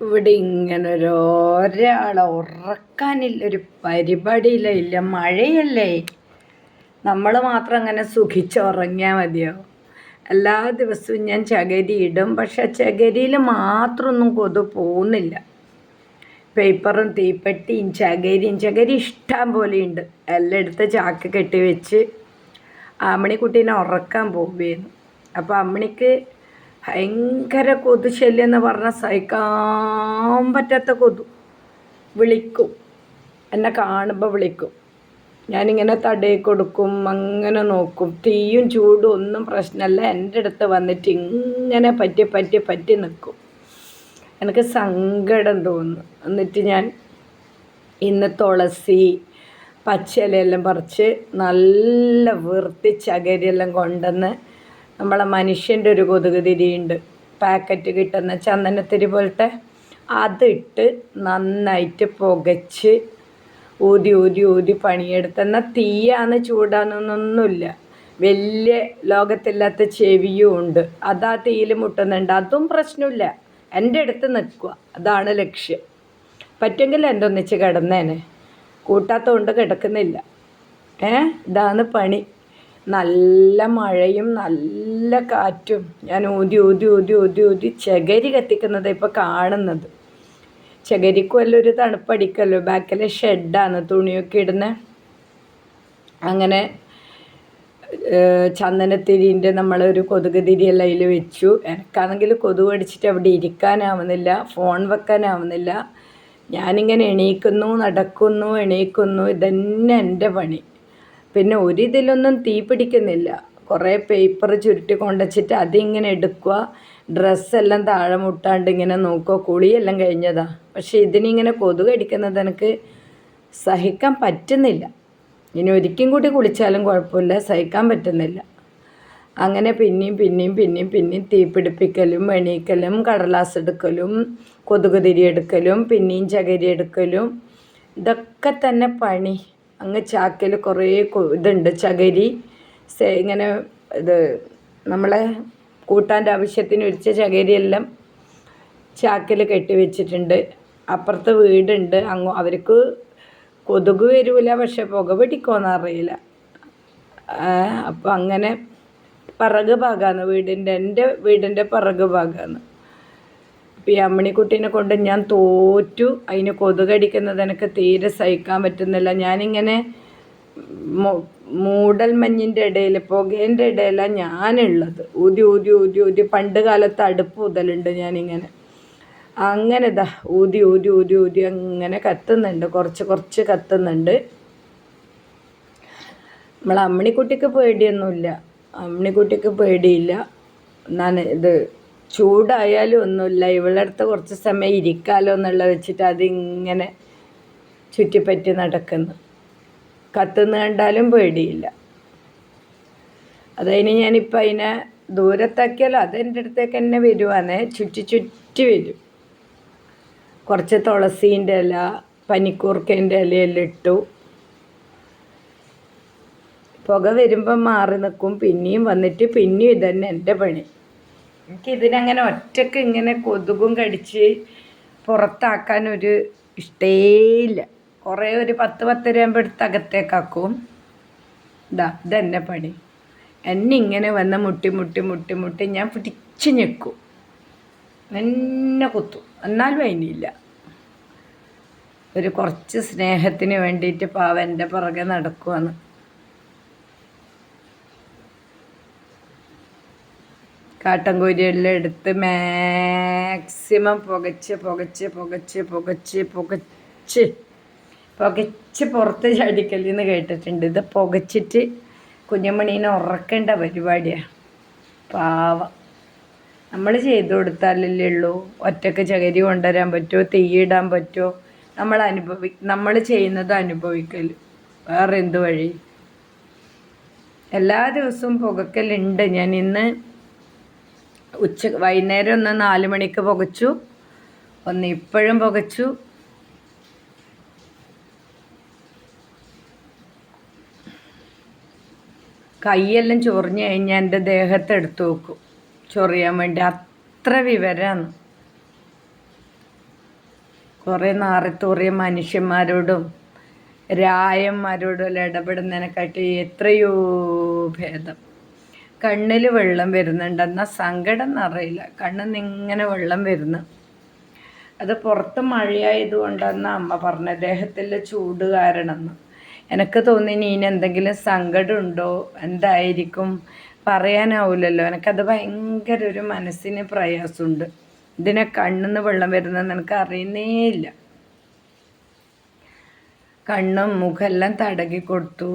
ഇവിടെ ഇങ്ങനെ ഒരാളെ ഉറക്കാനില്ലൊരു പരിപാടിയില്ല. ഇല്ല, മഴയല്ലേ, നമ്മൾ മാത്രം അങ്ങനെ സുഖിച്ചുറങ്ങിയാൽ മതിയോ? എല്ലാ ദിവസവും ഞാൻ ചകരി ഇടും, പക്ഷെ ചകരിയിൽ മാത്രമൊന്നും കൊതു പോകുന്നില്ല. പേപ്പറും തീപ്പെട്ടിയും ചകരി ഇഷ്ടം പോലെയുണ്ട്. എല്ലാം എടുത്ത് ചാക്ക് കെട്ടി വെച്ച് അമ്മണിക്കുട്ടീനെ ഉറക്കാൻ പോവുകയായിരുന്നു. അപ്പോൾ അമ്മണിക്ക് ഭയങ്കര കൊതു ശല്യം എന്ന് പറഞ്ഞാൽ സഹിക്കാൻ പറ്റാത്ത കൊതു. വിളിക്കും, എന്നെ കാണുമ്പോൾ വിളിക്കും. ഞാനിങ്ങനെ തടയി കൊടുക്കും, അങ്ങനെ നോക്കും. തീയും ചൂടും ഒന്നും പ്രശ്നമല്ല, എൻ്റെ അടുത്ത് വന്നിട്ട് ഇങ്ങനെ പറ്റി നിൽക്കും. എനിക്ക് സങ്കടം തോന്നുന്നു. എന്നിട്ട് ഞാൻ ഇന്ന് തുളസി പച്ചിലയെല്ലാം പറിച്ച് നല്ല വൃത്തി ചകരിയെല്ലാം കൊണ്ടുവന്ന് നമ്മളെ മനുഷ്യൻ്റെ ഒരു കൊതുക് തിരിയുണ്ട്, പാക്കറ്റ് കിട്ടുന്ന ചന്ദനത്തിരി പോലത്തെ, അതിട്ട് നന്നായിട്ട് പുകച്ച് ഊതി പണിയെടുത്തെന്നാൽ തീയാന്ന് ചൂടാന്നൊന്നുമില്ല. വലിയ ലോകത്തില്ലാത്ത ചെവിയും ഉണ്ട്. അതാ തീയിൽ മുട്ടുന്നുണ്ട്, അതും പ്രശ്നമില്ല. എൻ്റെ അടുത്ത് നിൽക്കുക, അതാണ് ലക്ഷ്യം. പറ്റുമെങ്കിൽ എൻ്റെ ഒന്നിച്ച് കിടന്നേനെ, കൂട്ടാത്തതുകൊണ്ട് കിടക്കുന്നില്ല. ഇതാണ് പണി. നല്ല മഴയും നല്ല കാറ്റും. ഞാൻ ഊതി ചകരി കത്തിക്കുന്നത് ഇപ്പോൾ കാണുന്നത്. ചകരിക്കും എല്ലാം ഒരു തണുപ്പടിക്കല്ലോ. ബാക്കിലെ ഷെഡാണ് തുണിയൊക്കെ ഇടുന്നത്. അങ്ങനെ ചന്ദനത്തിരിൻ്റെ നമ്മളൊരു കൊതുക് തിരിയെല്ലാം അതിൽ വെച്ചു. എനിക്കാണെങ്കിൽ കൊതുക് അടിച്ചിട്ട് അവിടെ ഇരിക്കാനാവുന്നില്ല, ഫോൺ വെക്കാനാവുന്നില്ല. ഞാനിങ്ങനെ എണീക്കുന്നു, നടക്കുന്നു, എണീക്കുന്നു, ഇതന്നെ എൻ്റെ പണി. പിന്നെ ഒരിതിലൊന്നും തീ പിടിക്കുന്നില്ല. കുറേ പേപ്പർ ചുരുട്ടി കൊണ്ടുവച്ചിട്ട് അതിങ്ങനെ എടുക്കുക, ഡ്രസ്സെല്ലാം താഴെ മുട്ടാണ്ട് ഇങ്ങനെ നോക്കുക. കുളിയെല്ലാം കഴിഞ്ഞതാ, പക്ഷേ ഇതിനിങ്ങനെ കൊതുക് അടിക്കുന്നത് എനിക്ക് സഹിക്കാൻ പറ്റുന്നില്ല. ഇനി ഒരിക്കലും കൂടി കുളിച്ചാലും കുഴപ്പമില്ല, സഹിക്കാൻ പറ്റുന്നില്ല. അങ്ങനെ പിന്നെയും തീ പിടിപ്പിക്കലും എണീക്കലും കടലാസ് എടുക്കലും കൊതുക് തിരി എടുക്കലും പിന്നെയും ചകരി എടുക്കലും, ഇതൊക്കെ തന്നെ പണി. അങ്ങ് ചാക്കിൽ കുറേ ഇതുണ്ട് ചകരി, ഇങ്ങനെ ഇത് നമ്മളെ കൂട്ടാൻ്റെ ആവശ്യത്തിന് ഒഴിച്ച ചകരിയെല്ലാം ചാക്കിൽ കെട്ടി വെച്ചിട്ടുണ്ട്. അപ്പുറത്ത് വീടുണ്ട്, അവർക്ക് കൊതുക് വരില്ല, പക്ഷെ പുക പിടിക്കുമെന്ന് അറിയില്ല. അപ്പോൾ അങ്ങനെ പിറക് ഭാഗമാണ് എൻ്റെ വീടിൻ്റെ പിറക് ഭാഗമാണ്. അപ്പോൾ ഈ അമ്മണിക്കുട്ടീനെ കൊണ്ട് ഞാൻ തോറ്റു. അതിന് കൊതുകടിക്കുന്നത് എനിക്ക് തീരെ സഹിക്കാൻ പറ്റുന്നില്ല. ഞാനിങ്ങനെ മൂടൽ മഞ്ഞിൻ്റെ ഇടയിൽ, പുകേൻ്റെ ഇടയിലാണ് ഞാനുള്ളത്. ഊതി പണ്ട് കാലത്ത് അടുപ്പ് ഊതലുണ്ട് ഞാനിങ്ങനെ. അങ്ങനെ ഊതി അങ്ങനെ കത്തുന്നുണ്ട്, കുറച്ച് കത്തുന്നുണ്ട്. നമ്മൾ അമ്മിണിക്കുട്ടിക്ക് പേടിയൊന്നുമില്ല, അമ്മിണിക്കുട്ടിക്ക് പേടിയില്ല. ഇത് ചൂടായാലും ഒന്നുമില്ല, ഇവളുടെ അടുത്ത് കുറച്ച് സമയം ഇരിക്കാമല്ലോ എന്നുള്ള വെച്ചിട്ട് അതിങ്ങനെ ചുറ്റിപ്പറ്റി നടക്കുന്നു. കത്തുന്ന കണ്ടാലും പേടിയില്ല. അതിന് ഞാനിപ്പോൾ അതിനെ ദൂരത്താക്കിയാലോ അതെൻ്റെ അടുത്തേക്ക് തന്നെ വരുവാന്നേ, ചുറ്റി വരും. കുറച്ച് തുളസീൻ്റെ ഇല, പനിക്കൂർക്കേൻ്റെ ഇലയെല്ലാം ഇട്ടു. പുക വരുമ്പം മാറി നിൽക്കും, പിന്നെയും വന്നിട്ട് പിന്നെയും ഇതന്നെ എൻ്റെ പണി. എനിക്കിതിനങ്ങനെ ഒറ്റയ്ക്ക് ഇങ്ങനെ കൊതുകും കടിച്ച് പുറത്താക്കാനൊരു ഇഷ്ടേയില്ല. കുറേ ഒരു 10-10 ആകുമ്പോൾ എടുത്ത് അകത്തേക്കാക്കും. ഇതെന്നെ പണി. എന്നെ ഇങ്ങനെ വന്ന് മുട്ടി ഞാൻ പിടിച്ച് ഞെക്കും, എന്നെ കുത്തും. എന്നാലും അതിനില്ല, ഒരു കുറച്ച് സ്നേഹത്തിന് വേണ്ടിയിട്ട് പാവം എൻ്റെ പുറകെ നടക്കുവാണ്. കാട്ടൻ കോരിയെല്ലാം എടുത്ത് മാക്സിമം പുകച്ച് പുറത്ത് ചാടിക്കല്ലെന്ന് കേട്ടിട്ടുണ്ട്. ഇത് പുകച്ചിട്ട് കുഞ്ഞുമണീനെ ഉറക്കേണ്ട പരിപാടിയാണ്. പാവം, നമ്മൾ ചെയ്തു കൊടുത്താലല്ലേ ഉള്ളൂ. ഒറ്റക്ക് ചകരി കൊണ്ടുവരാൻ പറ്റുമോ, തീയിടാൻ പറ്റുമോ? നമ്മൾ ചെയ്യുന്നത് അനുഭവിക്കൽ, വേറെ എന്ത് വഴി? എല്ലാ ദിവസവും പുകക്കലുണ്ട്. ഞാൻ ഇന്ന് വൈകുന്നേരം ഒന്ന് 4 മണിക്ക് പുകച്ചു, ഒന്ന് ഇപ്പോഴും പുകച്ചു. കൈയെല്ലാം ചൊറിഞ്ഞ് കഴിഞ്ഞാൽ എൻ്റെ ദേഹത്ത് എടുത്തു വെക്കും ചൊറിയാൻ വേണ്ടി, അത്ര വിവരമാണ്. കുറേ നാറിത്തൂറിയ മനുഷ്യന്മാരോടും രായന്മാരോടും എല്ലാം ഇടപെടുന്നതിനെക്കാട്ടി എത്രയോ ഭേദം. കണ്ണിൽ വെള്ളം വരുന്നുണ്ടെന്നാൽ സങ്കടം എന്നറിയില്ല, കണ്ണിൽ നിന്ന് ഇങ്ങനെ വെള്ളം വരുന്നു. അത് പുറത്ത് മഴയായതുകൊണ്ടെന്ന് അമ്മ പറഞ്ഞ ദേഹത്തിലെ ചൂട് കാരണമെന്ന്. എനിക്ക് തോന്നി ഇനി എന്തെങ്കിലും സങ്കടമുണ്ടോ, എന്തായിരിക്കും പറയാനാവില്ലല്ലോ. എനിക്കത് ഭയങ്കര ഒരു മനസ്സിന് പ്രയാസമുണ്ട്. ഇതിനെ കണ്ണിന്ന് വെള്ളം വരുന്നതെന്ന് എനിക്ക് അറിയുന്നേ ഇല്ല. കണ്ണും മുഖമെല്ലാം തടകി കൊടുത്തു.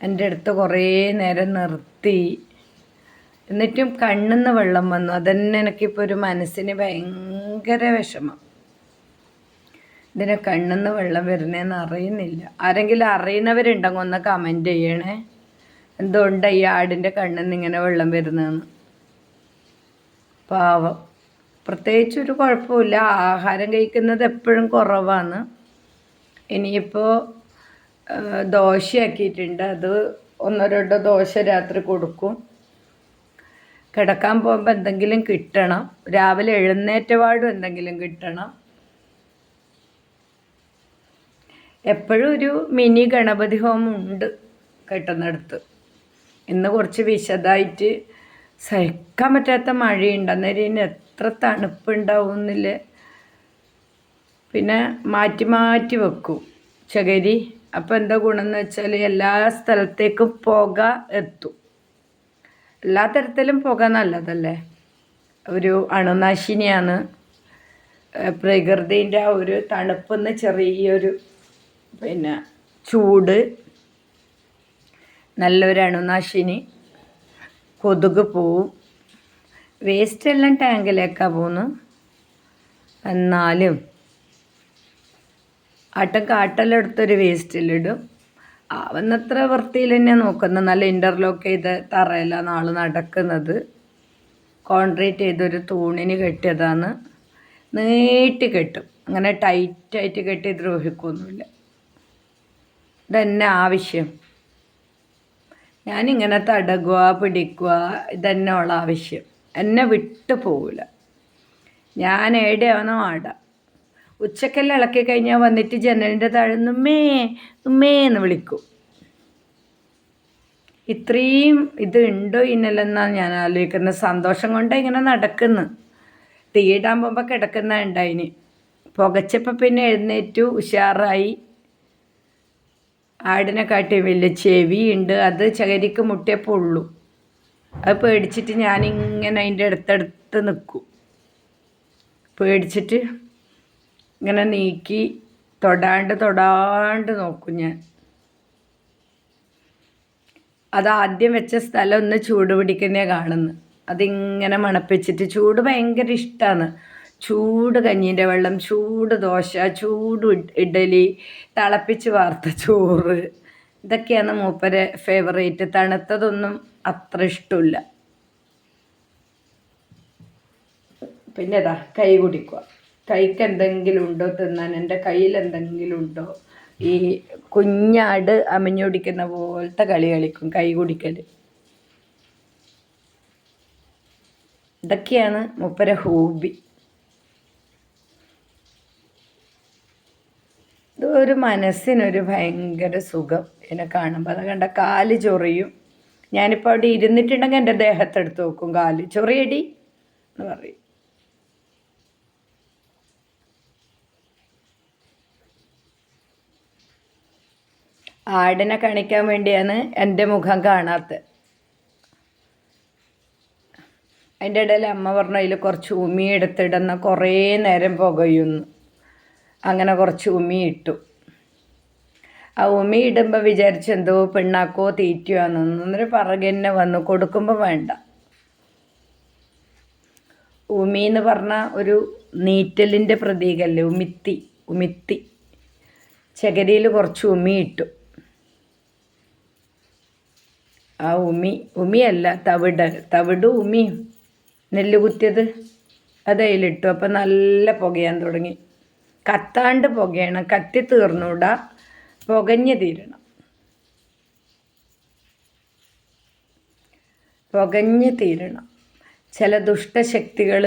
എൻ്റെ അടുത്ത് കുറേ നേരം നിർത്തി. എന്നിട്ടും കണ്ണിന്ന് വെള്ളം വന്നു. അതന്നെ എനിക്കിപ്പോൾ ഒരു മനസ്സിന് ഭയങ്കര വിഷമം. ഇതിനെ കണ്ണിന്ന് വെള്ളം വരുന്നതെന്ന് അറിയുന്നില്ല. ആരെങ്കിലും അറിയുന്നവരുണ്ടെങ്കിൽ ഒന്ന് കമൻറ്റ് ചെയ്യണേ. എന്തുകൊണ്ടാണ് ഈ ആടിൻ്റെ കണ്ണിൽ നിന്ന് ഇങ്ങനെ വെള്ളം വരുന്നതെന്ന്. പാവം. പ്രത്യേകിച്ചൊരു കുഴപ്പമില്ല, ആഹാരം കഴിക്കുന്നത് എപ്പോഴും കുറവാണ്. ഇനിയിപ്പോൾ ദോശയാക്കിയിട്ടുണ്ട്, അത് 1-2 ദോശ രാത്രി കൊടുക്കും. കിടക്കാൻ പോകുമ്പോൾ എന്തെങ്കിലും കിട്ടണം, രാവിലെ എഴുന്നേറ്റപാടും എന്തെങ്കിലും കിട്ടണം. എപ്പോഴും ഒരു മിനി ഗണപതി ഹോമം ഉണ്ട് കെട്ടുന്നിടത്ത്. ഇന്ന് കുറച്ച് വിശദമായിട്ട് സഹിക്കാൻ പറ്റാത്ത മഴയുണ്ട്, അന്നേരം ഇനി എത്ര തണുപ്പുണ്ടാവുന്നില്ലേ. പിന്നെ മാറ്റി മാറ്റി വെക്കും ചകിരി. അപ്പോൾ എന്താ ഗുണമെന്ന് വെച്ചാൽ എല്ലാ സ്ഥലത്തേക്കും പുക എത്തും. എല്ലാ തരത്തിലും പുക നല്ലതല്ലേ, ഒരു അണുനാശിനിയാണ്. പ്രകൃതിൻ്റെ ആ ഒരു തണുപ്പെന്ന് ചെറിയൊരു ചൂട്, നല്ലൊരു അണുനാശിനി. കൊതുക് പോവും. വേസ്റ്റെല്ലാം ടാങ്കിലേക്കാണ് പോകുന്നു. എന്നാലും കാട്ടെല്ലാം വേസ്റ്റിലിടും. ആവുന്നത്ര വൃത്തിയിൽ തന്നെ നോക്കുന്നത്. നല്ല ഇൻ്റർലോക്ക് ചെയ്ത തറയിലാണ് നാൾ നടക്കുന്നത്. കോൺക്രീറ്റ് ചെയ്തൊരു തൂണിന് കെട്ടിയതാണ്. നീട്ടി കെട്ടും, അങ്ങനെ ടൈറ്റായിട്ട് കെട്ടി ദ്രോഹിക്കൊന്നുമില്ല. ഇതന്നെ ആവശ്യം. ഞാനിങ്ങനെ തടകുക പിടിക്കുക, ഇതന്നെ ഉള്ള ആവശ്യം. എന്നെ വിട്ടു പോവില്ല. ഞാൻ എവിടെയാണോ ആടാം. ഉച്ചക്കെല്ലാം ഇളക്കി കഴിഞ്ഞാൽ വന്നിട്ട് ജനലിൻ്റെ താഴെ ഉമ്മേ ഉമ്മേ എന്ന് വിളിക്കും. ഇത്രയും ഇത് ഉണ്ടോ ഇന്നലെന്നാണ് ഞാൻ ആലോചിക്കുന്നത്. സന്തോഷം കൊണ്ട് ഇങ്ങനെ നടക്കുന്നു. തീയിടാൻ പോകുമ്പോൾ കിടക്കുന്ന ഉണ്ടായിന്. പുകച്ചപ്പോൾ പിന്നെ എഴുന്നേറ്റു, ഉഷാറായി. ആടിനെ കാട്ടി വലിയ ചെവിയുണ്ട്, അത് ചകരിക്ക് മുട്ടിയപ്പോൾ ഉള്ളൂ. അത് പേടിച്ചിട്ട് ഞാനിങ്ങനെ അതിൻ്റെ അടുത്തടുത്ത് നിൽക്കും. പേടിച്ചിട്ട് ഇങ്ങനെ നീക്കി തൊടാണ്ട് നോക്കും ഞാൻ. അത് ആദ്യം വെച്ച സ്ഥലം ഒന്ന് ചൂട് പിടിക്കുന്നേ കാണുന്നു. അതിങ്ങനെ മണപ്പിച്ചിട്ട്, ചൂട് ഭയങ്കര ഇഷ്ടമാണ്. ചൂട് കഞ്ഞീൻ്റെ വെള്ളം, ചൂട് ദോശ, ചൂട് ഇഡലി, തിളപ്പിച്ച് വാർത്ത ചോറ്, ഇതൊക്കെയാണ് മൂപ്പരെ ഫേവറേറ്റ്. തണുത്തതൊന്നും അത്ര ഇഷ്ടമില്ല. പിന്നെ ഇതാ കൈ കുടിക്കുക. കൈക്ക് എന്തെങ്കിലും ഉണ്ടോ തിന്നാൻ, എൻ്റെ കയ്യിൽ എന്തെങ്കിലും ഉണ്ടോ. ഈ കുഞ്ഞാട് അമിഞ്ഞൊടിക്കുന്ന പോലത്തെ കളി കളിക്കും കൈ കുടിക്കൽ. ഇതൊക്കെയാണ് മൂപ്പരെ ഹോബി. ഇതൊരു മനസ്സിനൊരു ഭയങ്കര സുഖം എന്നെ കാണുമ്പോൾ. അത് കണ്ട കാല് ചൊറിയും. ഞാനിപ്പോൾ അവിടെ ഇരുന്നിട്ടുണ്ടെങ്കിൽ എൻ്റെ ദേഹത്തെടുത്ത് നോക്കും, കാല് ചൊറിയടി എന്ന് പറയും. ആടിനെ കാണിക്കാൻ വേണ്ടിയാണ് എൻ്റെ മുഖം കാണാത്തത്. അതിൻ്റെ ഇടയിൽ അമ്മ പറഞ്ഞു അതിൽ കുറച്ച് ഉമി എടുത്തിടുന്ന, കുറേ നേരം പുകയുന്നു. അങ്ങനെ കുറച്ച് ഉമി ഇട്ടു. ആ ഉമി ഇടുമ്പോൾ വിചാരിച്ചെന്തോ പിണ്ണാക്കോ തീറ്റയാണെന്ന്. അന്നേരം പിറകെ തന്നെ വന്നു. കൊടുക്കുമ്പോൾ വേണ്ട. ഉമി എന്ന് പറഞ്ഞാൽ ഒരു നീറ്റലിൻ്റെ പ്രതീകമല്ലേ, ഉമിത്തി. ചകരിയിൽ കുറച്ച് ഉമി ഇട്ടു. ആ ഉമിയല്ല, തവിട് ഉമിയും നെല്ല് കുത്തിയത് അത് അതിലിട്ടു. അപ്പം നല്ല പുകയാൻ തുടങ്ങി. കത്താണ്ട് പുകയണം, കത്തി തീർന്നൂടാ, പുകഞ്ഞ് തീരണം. ചില ദുഷ്ടശക്തികൾ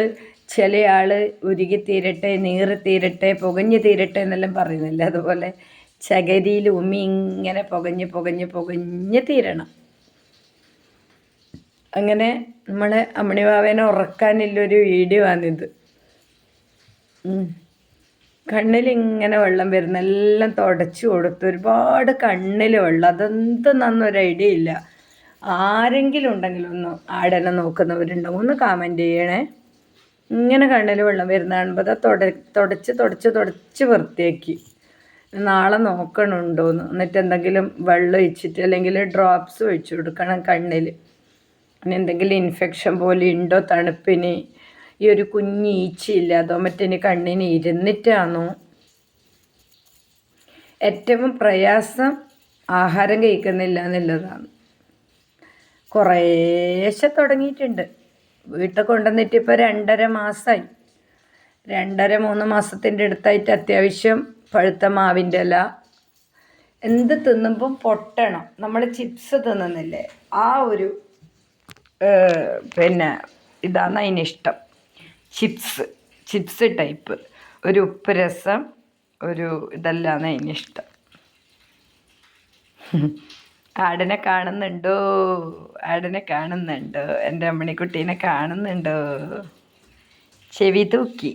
ചില ആൾ ഉരുകി തീരട്ടെ, നീറി തീരട്ടെ, പുകഞ്ഞ് തീരട്ടെ എന്നെല്ലാം പറയുന്നില്ല. അതുപോലെ ചകരിയിൽ ഉമി ഇങ്ങനെ പുകഞ്ഞ് പുകഞ്ഞ് പുകഞ്ഞ് തീരണം. അങ്ങനെ നമ്മളെ അമ്മിണിവാവേനെ ഉറക്കാനുള്ളൊരു വീഡിയോ ആണിത്. കണ്ണിലിങ്ങനെ വെള്ളം വരുന്ന എല്ലാം തുടച്ചു കൊടുത്തു. ഒരുപാട് കണ്ണിൽ വെള്ളം, അതെന്തെന്നൊരു ഐഡിയ ഇല്ല. ആരെങ്കിലും ഉണ്ടെങ്കിലും ഒന്ന് ആടനെ നോക്കുന്നവരുണ്ടെങ്കിൽ ഒന്ന് കമൻറ്റ് ചെയ്യണേ. ഇങ്ങനെ കണ്ണിൽ വെള്ളം വരുന്ന കാണുമ്പോൾ തുടച്ച് വൃത്തിയാക്കി. നാളെ നോക്കണുണ്ടോയെന്ന്, എന്നിട്ട് എന്തെങ്കിലും വെള്ളം ഒഴിച്ചിട്ട് അല്ലെങ്കിൽ ഡ്രോപ്സ് ഒഴിച്ചു കൊടുക്കണം കണ്ണിൽ. പിന്നെ എന്തെങ്കിലും ഇൻഫെക്ഷൻ പോലെ ഉണ്ടോ തണുപ്പിന്, ഈ ഒരു കുഞ്ഞ് ഈച്ചയില്ല അതോ മറ്റിന് കണ്ണിന് ഇരുന്നിട്ടാണോ. ഏറ്റവും പ്രയാസം ആഹാരം കഴിക്കുന്നില്ല എന്നുള്ളതാണ്. കുറേശ്ശെ തുടങ്ങിയിട്ടുണ്ട്. വീട്ടിൽ കൊണ്ടുവന്നിട്ട് ഇപ്പോൾ 2.5 മാസമായി. 2.5-3 മാസത്തിൻ്റെ അടുത്തായിട്ട് അത്യാവശ്യം പഴുത്ത മാവിൻ്റെ ഇല. എന്ത് തിന്നുമ്പം പൊട്ടണം. നമ്മൾ ചിപ്സ് തിന്നുന്നില്ലേ, ആ ഒരു പിന്നെ ഇതാണ് അതിനിഷ്ടം. ചിപ്സ് ടൈപ്പ് ഒരു ഉപ്പ് രസം, ഒരു ഇതെല്ലാം അതിനിഷ്ടം. ആടിനെ കാണുന്നുണ്ടോ? ആടിനെ കാണുന്നുണ്ടോ? എൻ്റെ അമ്മണിക്കുട്ടീനെ കാണുന്നുണ്ടോ? ചെവി തൂക്കി.